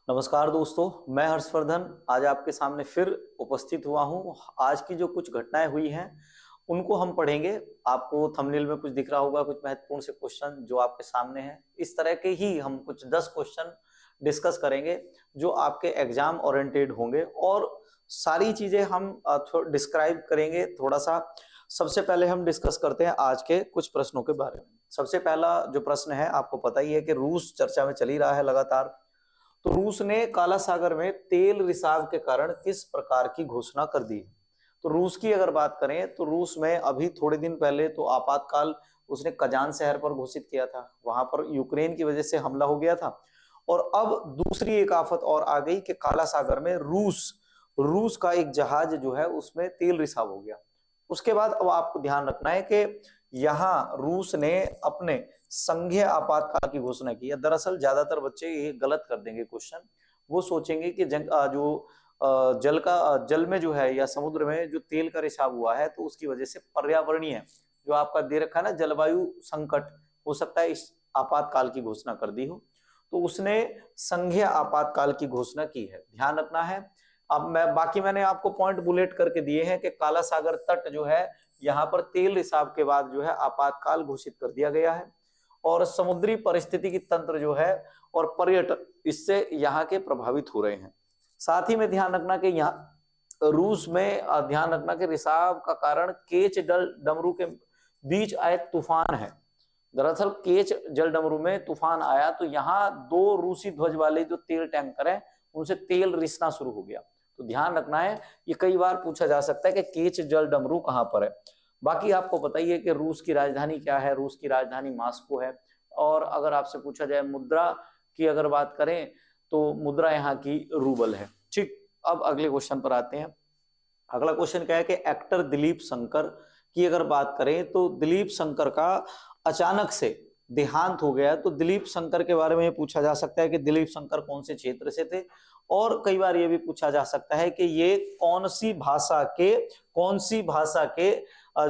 नमस्कार दोस्तों, मैं हर्षवर्धन आज आपके सामने फिर उपस्थित हुआ हूं। आज की जो कुछ घटनाएं हुई हैं उनको हम पढ़ेंगे। आपको थंबनेल में कुछ दिख रहा होगा, कुछ महत्वपूर्ण से क्वेश्चन जो आपके सामने हैं। इस तरह के ही हम कुछ 10 क्वेश्चन डिस्कस करेंगे जो आपके एग्जाम ओरिएंटेड होंगे और सारी चीजें हम डिस्क्राइब करेंगे थोड़ा सा। सबसे पहले हम डिस्कस करते हैं आज के कुछ प्रश्नों के बारे में। सबसे पहला जो प्रश्न है, आपको पता ही है कि रूस चर्चा में चल ही रहा है लगातार। तो रूस ने काला सागर में तेल रिसाव के कारण किस प्रकार की घोषणा कर दी है? तो रूस की अगर बात करें तो रूस में अभी थोड़े दिन पहले तो आपातकाल उसने कजान शहर पर घोषित किया था। वहां पर यूक्रेन की वजह से हमला हो गया था और अब दूसरी एक आफत और आ गई कि काला सागर में रूस रूस का एक जहाज जो है उसमें तेल रिसाव हो गया। उसके बाद अब आपको ध्यान रखना है कि यहां रूस ने अपने संघीय आपातकाल की घोषणा की है। दरअसल ज्यादातर बच्चे ये गलत कर देंगे क्वेश्चन। वो सोचेंगे कि जल में जो है या समुद्र में जो तेल का रिसाव हुआ है तो उसकी वजह से पर्यावरणीय जो आपका दे रखा है ना जलवायु संकट, हो सकता है इस आपातकाल की घोषणा कर दी हो। तो उसने संघीय आपातकाल की घोषणा की है, ध्यान रखना है। अब मैंने आपको पॉइंट बुलेट करके दिए हैं कि काला सागर तट जो है यहाँ पर तेल रिसाव के बाद जो है आपातकाल घोषित कर दिया गया है और समुद्री परिस्थितिकी तंत्र जो है और पर्यटन इससे यहाँ के प्रभावित हो रहे हैं। साथ ही में ध्यान रखना कि यहाँ रूस में ध्यान रखना कि रिसाव का कारण केच जल डमरू के बीच आए तूफान है। दरअसल केच जल डमरू में तूफान आया तो यहाँ दो रूसी ध्वज वाले जो तेल टैंकर हैं उनसे तेल रिसना शुरू हो गया। तो ध्यान रखना है, ये कई बार पूछा जा सकता है कि केच जल डमरू कहां पर है। बाकी आपको पता ही है कि रूस की राजधानी क्या है, रूस की राजधानी मॉस्को है। और अगर आपसे पूछा जाए मुद्रा की अगर बात करें तो मुद्रा यहाँ की रूबल है। ठीक, अब अगले क्वेश्चन पर आते हैं। अगला क्वेश्चन क्या है कि एक्टर दिलीप शंकर की अगर बात करें तो दिलीप शंकर का अचानक से देहांत हो गया। तो दिलीप शंकर के बारे में पूछा जा सकता है कि दिलीप शंकर कौन से क्षेत्र से थे, और कई बार यह भी पूछा जा सकता है कि ये कौन सी भाषा के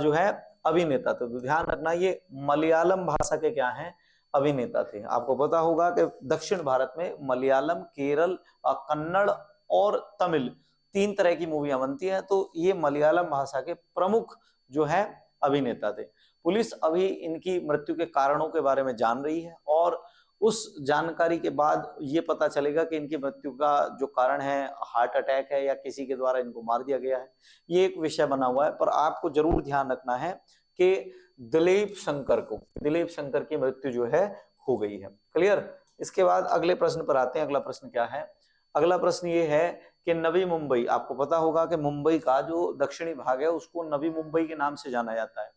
जो है अभिनेता थे। तो ध्यान रखना, ये मलयालम भाषा के क्या हैं, अभिनेता थे। आपको पता होगा कि दक्षिण भारत में मलयालम, केरल, कन्नड़ और तमिल तीन तरह की मूवियां बनती हैं। तो ये मलयालम भाषा के प्रमुख जो है अभिनेता थे। पुलिस अभी इनकी मृत्यु के कारणों के बारे में जान रही है और उस जानकारी के बाद ये पता चलेगा कि इनकी मृत्यु का जो कारण है हार्ट अटैक है या किसी के द्वारा इनको मार दिया गया है। ये एक विषय बना हुआ है, पर आपको जरूर ध्यान रखना है कि दिलीप शंकर की मृत्यु जो है हो गई है। क्लियर। इसके बाद अगले प्रश्न पर आते हैं। अगला प्रश्न क्या है? अगला प्रश्न ये है कि नवी मुंबई, आपको पता होगा कि मुंबई का जो दक्षिणी भाग है उसको नवी मुंबई के नाम से जाना जाता है।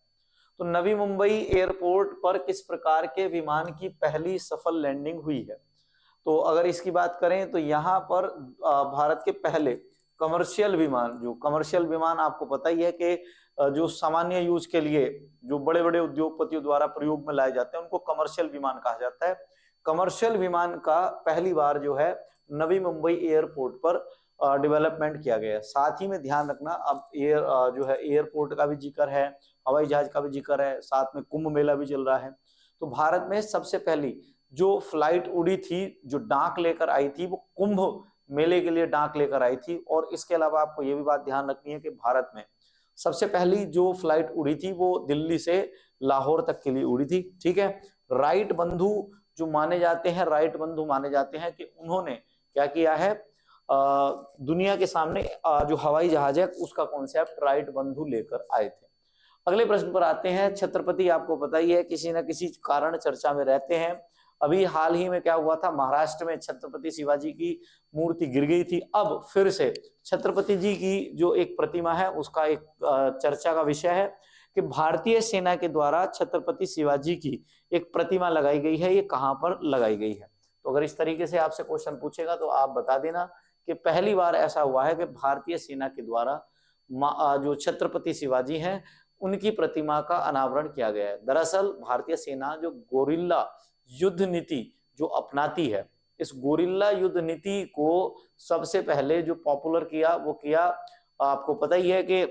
तो नवी मुंबई एयरपोर्ट पर किस प्रकार के विमान की पहली सफल लैंडिंग हुई है? तो अगर इसकी बात करें तो यहाँ पर भारत के पहले कमर्शियल विमान आपको पता ही है कि जो सामान्य यूज के लिए जो बड़े बड़े उद्योगपतियों द्वारा प्रयोग में लाए जाते हैं उनको कमर्शियल विमान कहा जाता है। कमर्शियल विमान का पहली बार जो है नवी मुंबई एयरपोर्ट पर डेवलपमेंट किया गया है। साथ ही में ध्यान रखना, अब जो है एयरपोर्ट का भी जिक्र है, हवाई जहाज का भी जिक्र है, साथ में कुंभ मेला भी चल रहा है। तो भारत में सबसे पहली जो फ्लाइट उड़ी थी, जो डाक लेकर आई थी, वो कुंभ मेले के लिए डाक लेकर आई थी। और इसके अलावा आपको ये भी बात ध्यान रखनी है कि भारत में सबसे पहली जो फ्लाइट उड़ी थी वो दिल्ली से लाहौर तक के लिए उड़ी थी। ठीक है। राइट बंधु राइट बंधु माने जाते हैं कि उन्होंने क्या किया है, दुनिया के सामने जो हवाई जहाज है उसका कॉन्सेप्ट राइट बंधु लेकर आए थे। अगले प्रश्न पर आते हैं। छत्रपति आपको पता ही है किसी न किसी कारण चर्चा में रहते हैं। अभी हाल ही में क्या हुआ था, महाराष्ट्र में छत्रपति शिवाजी की मूर्ति गिर गई थी। अब फिर से छत्रपति जी की जो एक प्रतिमा है उसका एक चर्चा का विषय है कि भारतीय सेना के द्वारा छत्रपति शिवाजी की एक प्रतिमा लगाई गई है। ये कहां पर लगाई गई है? तो अगर इस तरीके से आपसे क्वेश्चन पूछेगा तो आप बता देना कि पहली बार ऐसा हुआ है कि भारतीय सेना के द्वारा जो छत्रपति शिवाजी हैं उनकी प्रतिमा का अनावरण किया गया है। दरअसल भारतीय सेना जो गोरिल्ला युद्ध नीति जो अपनाती है, इस गोरिल्ला युद्ध नीति को सबसे पहले जो पॉपुलर किया वो किया, आपको पता ही है कि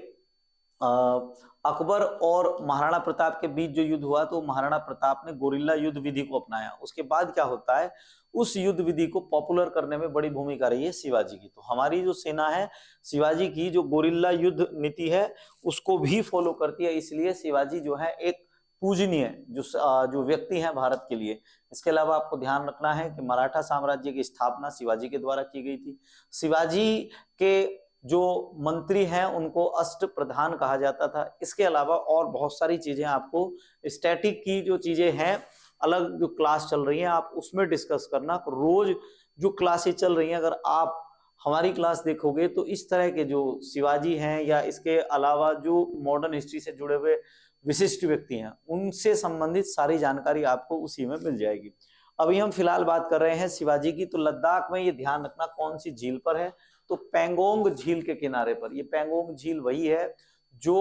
अकबर और महाराणा प्रताप के बीच जो युद्ध हुआ तो महाराणा प्रताप ने गोरिल्ला युद्ध विधि को अपनाया। उसके बाद क्या होता है, उस युद्ध विधि को पॉपुलर करने में बड़ी भूमिका रही है शिवाजी की। तो हमारी जो सेना है शिवाजी की जो गोरिल्ला युद्ध नीति है उसको भी फॉलो करती है, इसलिए शिवाजी जो है एक पूजनीय जो व्यक्ति है भारत के लिए। इसके अलावा आपको ध्यान रखना है कि मराठा साम्राज्य की स्थापना शिवाजी के द्वारा की गई थी। शिवाजी के जो मंत्री हैं उनको अष्ट प्रधान कहा जाता था। इसके अलावा और बहुत सारी चीजें आपको स्टैटिक की जो चीजें हैं अलग जो क्लास चल रही है आप उसमें डिस्कस करना। रोज जो क्लासेस चल रही हैं अगर आप हमारी क्लास देखोगे तो इस तरह के जो शिवाजी हैं या इसके अलावा जो मॉडर्न हिस्ट्री से जुड़े हुए विशिष्ट व्यक्ति हैं उनसे संबंधित सारी जानकारी आपको उसी में मिल जाएगी। अभी हम फिलहाल बात कर रहे हैं शिवाजी की। तो लद्दाख में ये ध्यान रखना कौन सी झील पर है, तो पेंगोंग झील के किनारे पर। ये पेंगोंग झील वही है जो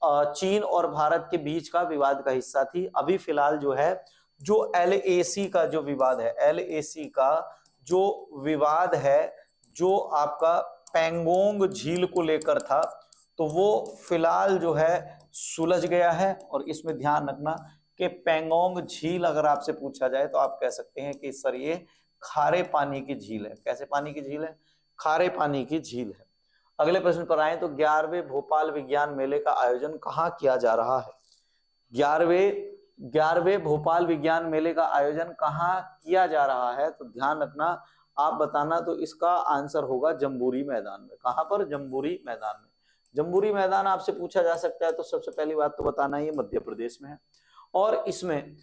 चीन और भारत के बीच का विवाद का हिस्सा थी। अभी फिलहाल जो है जो LAC का जो विवाद है, LAC का जो विवाद है जो आपका पेंगोंग झील को लेकर था तो वो फिलहाल जो है सुलझ गया है। और इसमें ध्यान रखना कि पेंगोंग झील अगर आपसे पूछा जाए तो आप कह सकते हैं कि सर ये खारे पानी की झील है। कैसे पानी की झील है, खारे पानी की झील है। अगले प्रश्न पर आए तो 11वें भोपाल विज्ञान मेले का आयोजन कहाँ किया जा रहा है। 11वें भोपाल विज्ञान मेले का आयोजन कहाँ किया जा रहा है, तो ध्यान रखना आप बताना। तो इसका आंसर होगा जम्बूरी मैदान में। कहां पर, जम्बूरी मैदान में। जम्बूरी मैदान आपसे पूछा जा सकता है तो सबसे पहली बात तो बताना ये मध्य प्रदेश में है। और इसमें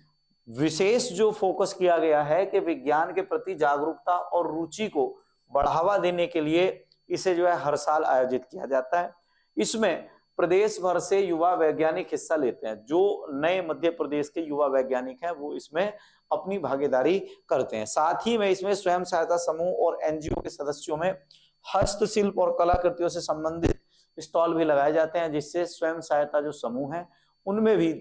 विशेष जो फोकस किया गया है कि विज्ञान के प्रति जागरूकता और रुचि को बढ़ावा देने के लिए इसे जो है हर साल आयोजित किया जाता है। इसमें प्रदेश भर से युवा वैज्ञानिक हिस्सा लेते हैं। जो नए मध्य प्रदेश के युवा वैज्ञानिक हैं वो इसमें अपनी भागीदारी करते हैं। साथ ही में इसमें स्वयं सहायता समूह और NGO के सदस्यों में हस्तशिल्प और कलाकृतियों से संबंधित स्टॉल भी लगाए जाते हैं, जिससे स्वयं सहायता जो समूह है उनमें भी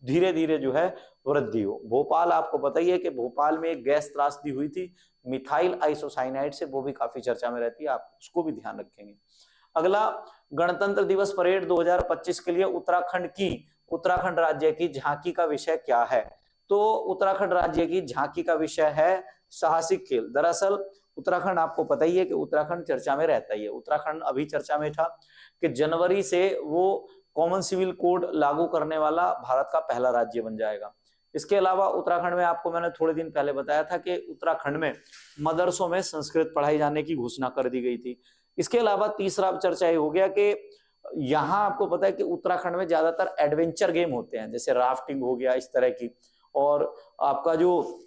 धीरे धीरे जो है वृद्धि हो। भोपाल आपको पता ही है कि भोपाल में एक गैस त्रासदी हुई थी मिथाइल आइसोसाइनाइड से, वो भी काफी चर्चा में रहती है, आप उसको भी ध्यान रखेंगे। अगला, गणतंत्र दिवस परेड 2025 के लिए उत्तराखंड राज्य की झांकी का विषय क्या है। तो उत्तराखंड राज्य की झांकी का विषय है साहसिक खेल। दरअसल उत्तराखंड आपको पता ही है कि उत्तराखंड चर्चा में रहता ही है। उत्तराखंड अभी चर्चा में था कि जनवरी से वो कॉमन सिविल कोड लागू करने वाला भारत का पहला राज्य बन जाएगा। इसके अलावा उत्तराखंड में आपको मैंने थोड़े दिन पहले बताया था कि उत्तराखंड में मदरसों में संस्कृत पढ़ाई जाने की घोषणा कर दी गई थी। इसके अलावा तीसरा चर्चा ये हो गया कि यहाँ आपको पता है कि उत्तराखंड में ज्यादातर एडवेंचर गेम होते हैं, जैसे राफ्टिंग हो गया इस तरह की, और आपका जो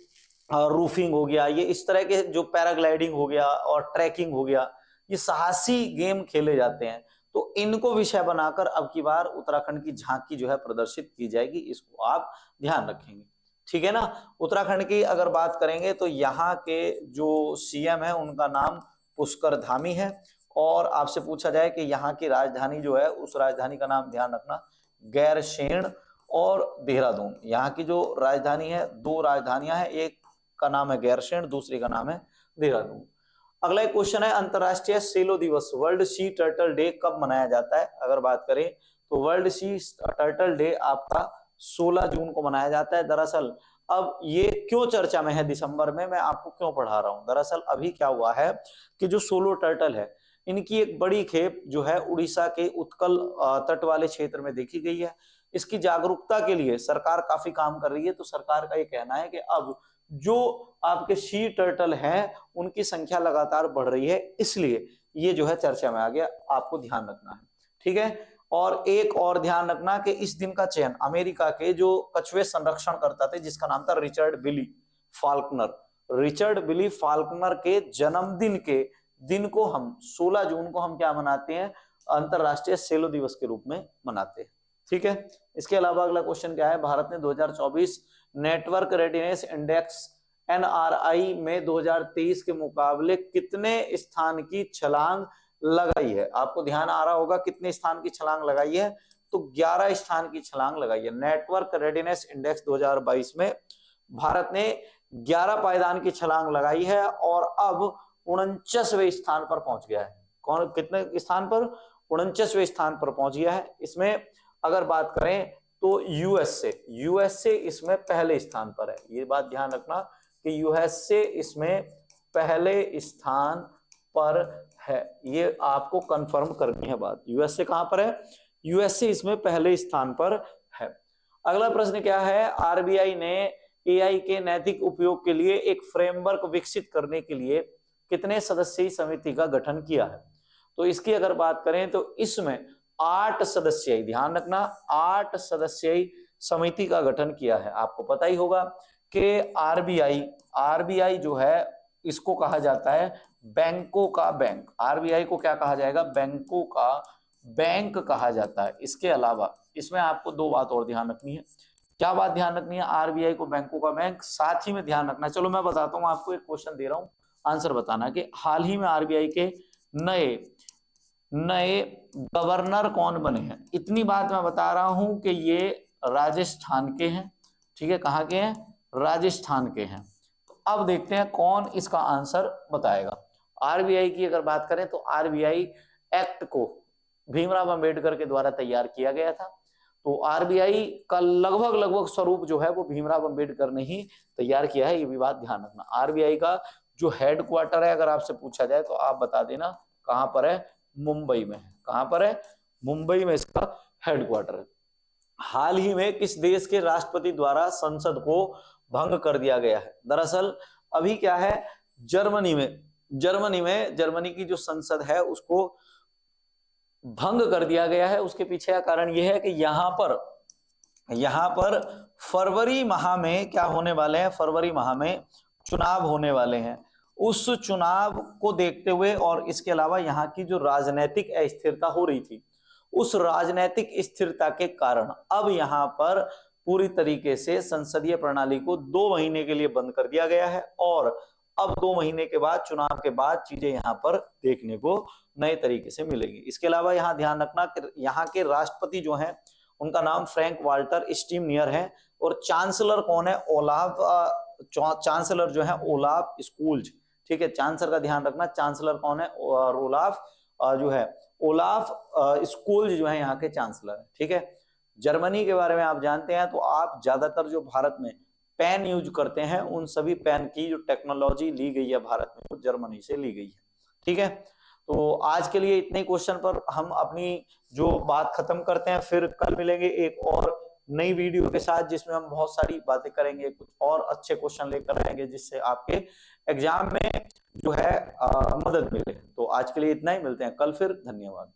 रूफिंग हो गया, ये इस तरह के जो पैराग्लाइडिंग हो गया और ट्रैकिंग हो गया, ये साहसी गेम खेले जाते हैं। तो इनको विषय बनाकर अब की बार उत्तराखंड की झांकी जो है प्रदर्शित की जाएगी, इसको आप ध्यान रखेंगे, ठीक है ना। उत्तराखंड की अगर बात करेंगे तो यहाँ के जो CM है उनका नाम पुष्कर धामी है। और आपसे पूछा जाए कि यहाँ की राजधानी जो है उस राजधानी का नाम ध्यान रखना गैरसैंण और देहरादून। यहाँ की जो राजधानी है, दो राजधानियां हैं, एक का नाम है गैरसैंण, दूसरी का नाम है देहरादून। अगला एक क्वेश्चन है, अंतरराष्ट्रीय सेलो दिवस वर्ल्ड सी टर्टल डे कब मनाया जाता है। अगर बात करें तो वर्ल्ड सी टर्टल डे आपका 16 जून को मनाया जाता है। दरअसल अब ये क्यों चर्चा में है दिसंबर में, मैं आपको क्यों पढ़ा रहा हूं। दरअसल अभी क्या हुआ है कि जो सोलो टर्टल है इनकी एक बड़ी खेप जो है उड़ीसा के उत्कल तट वाले क्षेत्र में देखी गई है। इसकी जागरूकता के लिए सरकार काफी काम कर रही है। तो सरकार का ये कहना है कि अब जो आपके सी टर्टल हैं उनकी संख्या लगातार बढ़ रही है, इसलिए ये जो है चर्चा में आ गया, आपको ध्यान रखना है, ठीक है। और एक और ध्यान रखना कि इस दिन का चयन अमेरिका के जो कछुए संरक्षण करता थे जिसका नाम था रिचर्ड बिली फाल्कनर के जन्मदिन के दिन को हम 16 जून को हम क्या मनाते हैं, अंतरराष्ट्रीय सेलो दिवस के रूप में मनाते हैं, ठीक है। इसके अलावा अगला क्वेश्चन क्या है, भारत ने 2024 नेटवर्क रेडिनेस इंडेक्स NRI में 2023 के मुकाबले कितने स्थान की छलांग लगाई है। आपको ध्यान आ रहा होगा कितने स्थान की छलांग लगाई है, तो 11 स्थान की छलांग लगाई है। नेटवर्क रेडिनेस इंडेक्स 2022 में भारत ने 11 पायदान की छलांग लगाई है और अब 49वें स्थान पर पहुंच गया है। कौन कितने स्थान पर, 49वें स्थान पर पहुंच गया है। इसमें अगर बात करें तो यूएसए इसमें पहले स्थान पर है। ये बात ध्यान रखना कि यूएसए इसमें पहले स्थान पर है, ये आपको कंफर्म करनी है बात। यूएसए कहां पर है? यूएसए इसमें पहले स्थान पर है। अगला प्रश्न क्या है? आरबीआई ने एआई के नैतिक उपयोग के लिए एक फ्रेमवर्क विकसित करने के लिए कितने सदस्यीय समिति का गठन किया है? तो इसकी अगर बात करें तो इसमें 8 सदस्यीय, ध्यान रखना 8 सदस्यीय समिति का गठन किया है। आपको पता ही होगा कि आरबीआई जो है इसको कहा जाता है बैंकों का बैंक। आरबीआई को क्या कहा जाएगा? बैंकों का बैंक कहा जाता है। इसके अलावा इसमें आपको दो बात और ध्यान रखनी है। क्या बात ध्यान रखनी है? आरबीआई को बैंकों का बैंक, साथ ही में ध्यान रखना, चलो मैं बताता हूं आपको, एक क्वेश्चन दे रहा हूं, आंसर बताना कि हाल ही में आरबीआई के नए गवर्नर कौन बने हैं। इतनी बात मैं बता रहा हूं कि ये राजस्थान के हैं, ठीक है। कहां के हैं? राजस्थान के हैं। अब देखते हैं कौन इसका आंसर बताएगा। आरबीआई की अगर बात करें तो आरबीआई एक्ट को भीमराव अंबेडकर के द्वारा तैयार किया गया था। तो आरबीआई का लगभग स्वरूप जो है वो भीमराव अंबेडकर ने ही तैयार किया है, ये भी बात ध्यान रखना। आरबीआई का जो हेडक्वार्टर है, अगर आपसे पूछा जाए तो आप बता देना कहां पर है? मुंबई में है। कहां पर है? मुंबई में इसका हेडक्वार्टर है। हाल ही में किस देश के राष्ट्रपति द्वारा संसद को भंग कर दिया गया है? दरअसल अभी क्या है, जर्मनी की जो संसद है उसको भंग कर दिया गया है। उसके पीछे का कारण यह है कि यहां पर फरवरी माह में क्या होने वाले हैं? फरवरी माह में चुनाव होने वाले हैं। उस चुनाव को देखते हुए और इसके अलावा यहाँ की जो राजनीतिक अस्थिरता हो रही थी, उस राजनीतिक स्थिरता के कारण अब यहाँ पर पूरी तरीके से संसदीय प्रणाली को 2 महीने के लिए बंद कर दिया गया है और अब 2 महीने के बाद, चुनाव के बाद चीजें यहाँ पर देखने को नए तरीके से मिलेगी। इसके अलावा यहाँ ध्यान रखना कि यहाँ के राष्ट्रपति जो हैं उनका नाम फ्रैंक वाल्टर स्टीमनियर है और चांसलर कौन है? चांसलर जो है ओलाफ स्कोल्ज, ठीक है। चांसलर का ध्यान रखना, चांसलर कौन है? और ओलाफ स्कोल्ज जो है यहाँ के चांसलर है, ठीक है। जर्मनी के बारे में आप जानते हैं तो आप ज्यादातर जो भारत में पेन यूज करते हैं उन सभी पेन की जो टेक्नोलॉजी ली गई है भारत में वो जर्मनी से ली गई है, ठीक है। तो आज के लिए इतने क्वेश्चन पर हम अपनी जो बात खत्म करते हैं, फिर कल मिलेंगे एक और नई वीडियो के साथ जिसमें हम बहुत सारी बातें करेंगे, कुछ और अच्छे क्वेश्चन लेकर आएंगे जिससे आपके एग्जाम में जो है मदद मिले। तो आज के लिए इतना ही, मिलते हैं कल फिर। धन्यवाद।